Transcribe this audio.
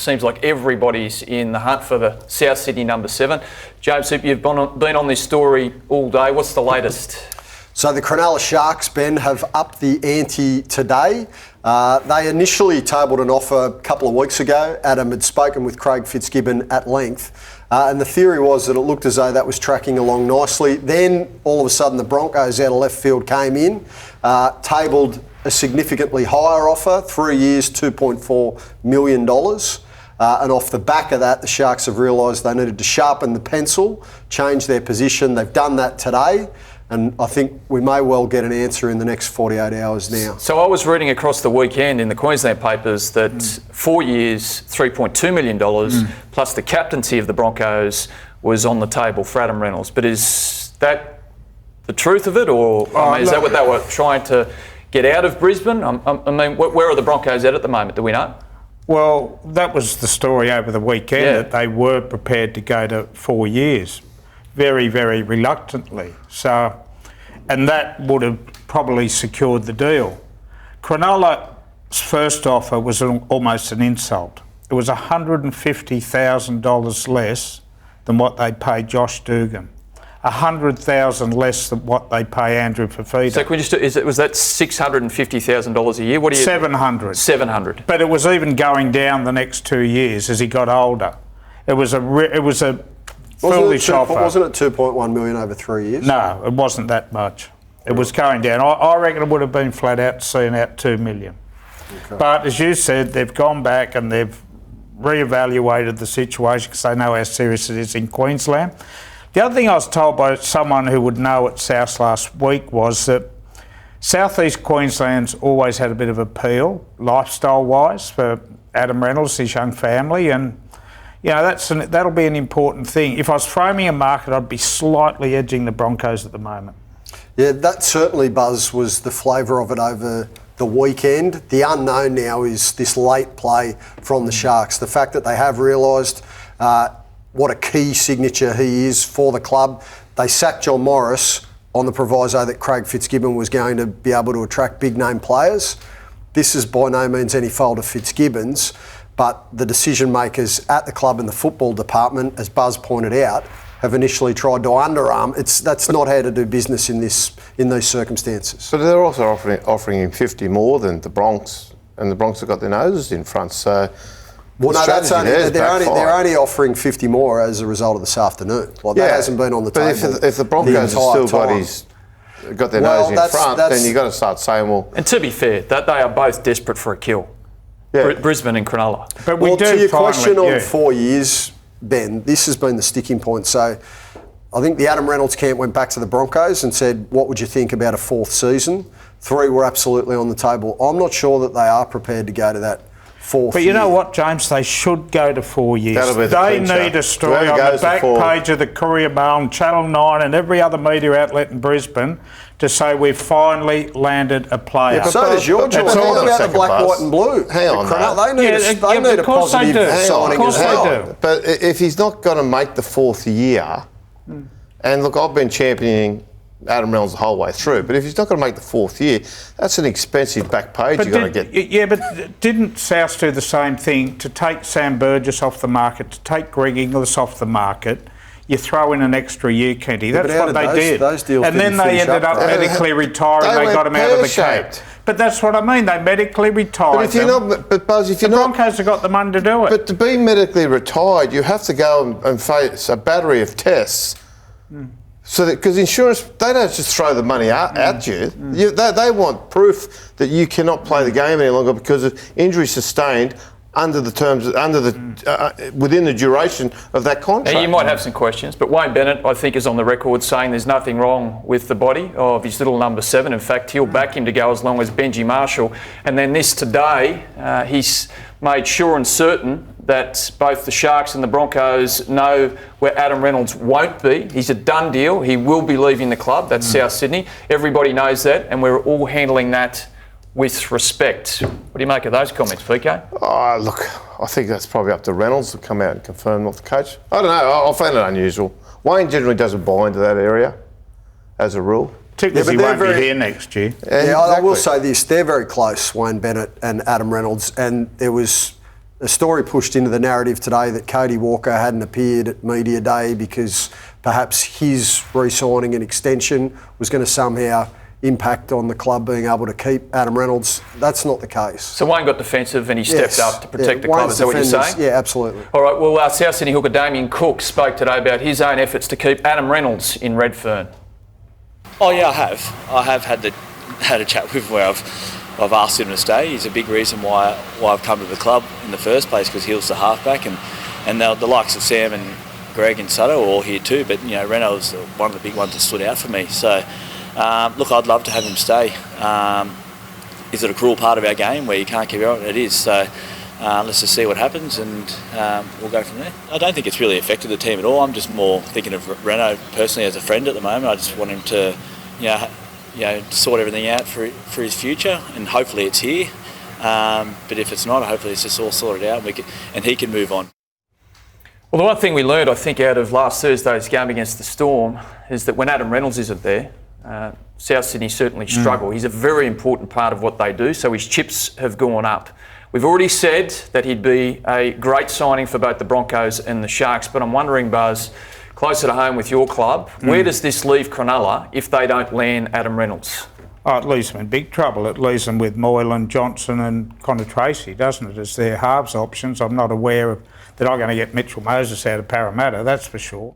seems like everybody's in the hunt for the South Sydney number 7. James, you've been on this story all day. What's the latest? So the Cronulla Sharks, Ben, have upped the ante today. They initially tabled an offer a couple of weeks ago. Adam had spoken with Craig Fitzgibbon at length. And the theory was that it looked as though that was tracking along nicely. Then, all of a sudden, the Broncos out of left field came in, tabled a significantly higher offer, 3 years, $2.4 million. And off the back of that, the Sharks have realised they needed to sharpen the pencil, change their position. They've done that today. And I think we may well get an answer in the next 48 hours now. So I was reading across the weekend in the Queensland papers that 4 years, $3.2 million, plus the captaincy of the Broncos was on the table for Adam Reynolds. But is that the truth of it, or is that what they were trying to get out of Brisbane? I mean, where are the Broncos at the moment? Do we know? Well, that was the story over the weekend, that they were prepared to go to 4 years. Very, very reluctantly. So, and that would have probably secured the deal. Cronulla's first offer was almost an insult. It was $150,000 less than what they paid Josh Dugan. $100,000 less than what they pay Andrew Fafita. So can you was that $650,000 a year? What do you? $700. $700. But it was even going down the next 2 years as he got older. It was a foolish offer. Wasn't it 2.1 million over 3 years? No, it wasn't that much. It was going down. I reckon it would have been flat out seeing out $2 million. Okay. But as you said, they've gone back and they've re-evaluated the situation because they know how serious it is in Queensland. The other thing I was told by someone who would know at South last week was that South East Queensland's always had a bit of appeal, lifestyle-wise, for Adam Reynolds, his young family, and you know, that'll be an important thing. If I was framing a market, I'd be slightly edging the Broncos at the moment. Yeah, that certainly, Buzz, was the flavour of it over the weekend. The unknown now is this late play from the Sharks. The fact that they have realised what a key signature he is for the club. They sacked John Morris on the proviso that Craig Fitzgibbon was going to be able to attract big-name players. This is by no means any fault of Fitzgibbon's. But the decision makers at the club and the football department, as Buzz pointed out, have initially tried to underarm. That's not how to do business in these circumstances. But they're also offering him 50 more than the Bronx, and the Bronx have got their noses in front. So, well, no, that's they're only offering 50 more as a result of this afternoon. That hasn't been on the table. But if the Broncos have still got their nose in front, then you've got to start saying, well. And to be fair, that they are both desperate for a kill. Yeah. Brisbane and Cronulla. But to your question on 4 years, Ben, this has been the sticking point. So I think the Adam Reynolds camp went back to the Broncos and said, what would you think about a fourth season? 3 were absolutely on the table. I'm not sure that they are prepared to go to that fourth But you know what, James? They should go to 4 years. They need a story on the back page of the Courier Mail and Channel 9 and every other media outlet in Brisbane to say we've finally landed a player. Yeah, but so does your job. What about the black, white and blue? Hang on, they need a positive signing as well. But if he's not going to make the 4th year, and look, I've been championing Adam Reynolds the whole way through, but if he's not going to make the 4th year, that's an expensive back page you're going to get. Yeah, but didn't South do the same thing to take Sam Burgess off the market, to take Greg Inglis off the market? You throw in an extra year, Kenty. That's what they did. Those deals and then they ended up medically retiring. They got him out of the cape. But that's what I mean. They medically retired. But if you're not, but Buzz, if you're not, the Broncos have got the money to do it. But to be medically retired, you have to go and face a battery of tests. So that because insurance, they don't just throw the money at you. They want proof that you cannot play the game any longer because of injury sustained under the terms, within the duration of that contract. Now, you might have some questions, but Wayne Bennett, I think, is on the record saying there's nothing wrong with the body of his little number 7. In fact, he'll back him to go as long as Benji Marshall. And then this today, he's made sure and certain that both the Sharks and the Broncos know where Adam Reynolds won't be. He's a done deal. He will be leaving the club. That's South Sydney. Everybody knows that, and we're all handling that with respect. What do you make of those comments, PK? Oh, look, I think that's probably up to Reynolds to come out and confirm, not the coach. I don't know. I find it unusual. Wayne generally doesn't buy into that area, as a rule. Particularly he won't be here next year. Yeah, exactly. I will say this. They're very close, Wayne Bennett and Adam Reynolds, and there was a story pushed into the narrative today that Cody Walker hadn't appeared at Media Day because perhaps his re-signing an extension was going to somehow impact on the club being able to keep Adam Reynolds. That's not the case. So Wayne got defensive and he stepped up to protect the club. Wayne's Is that what you're defenders- saying? Yeah, absolutely. All right, well, South Sydney hooker Damien Cook spoke today about his own efforts to keep Adam Reynolds in Redfern. Oh yeah, I have. I have had a chat with him where I've asked him to stay. He's a big reason why I've come to the club in the first place, because he was the halfback, and the likes of Sam and Greg and Sutto are all here too. But Reynolds, one of the big ones that stood out for me. So look, I'd love to have him stay. Is it a cruel part of our game where you can't keep it on? It is. So let's just see what happens, and we'll go from there. I don't think it's really affected the team at all. I'm just more thinking of Reno personally as a friend at the moment. I just want him to, sort everything out for his future, and hopefully it's here. But if it's not, hopefully it's just all sorted out, and he can move on. Well, the one thing we learned, I think, out of last Thursday's game against the Storm is that when Adam Reynolds isn't there, South Sydney certainly struggle. He's a very important part of what they do, so his chips have gone up. We've already said that he'd be a great signing for both the Broncos and the Sharks, but I'm wondering, Buzz, closer to home with your club, where does this leave Cronulla if they don't land Adam Reynolds? Oh, it leaves them in big trouble. It leaves them with Moylan, Johnson and Connor Tracy, doesn't it, as their halves options. I'm not aware of they're not going to get Mitchell Moses out of Parramatta, that's for sure.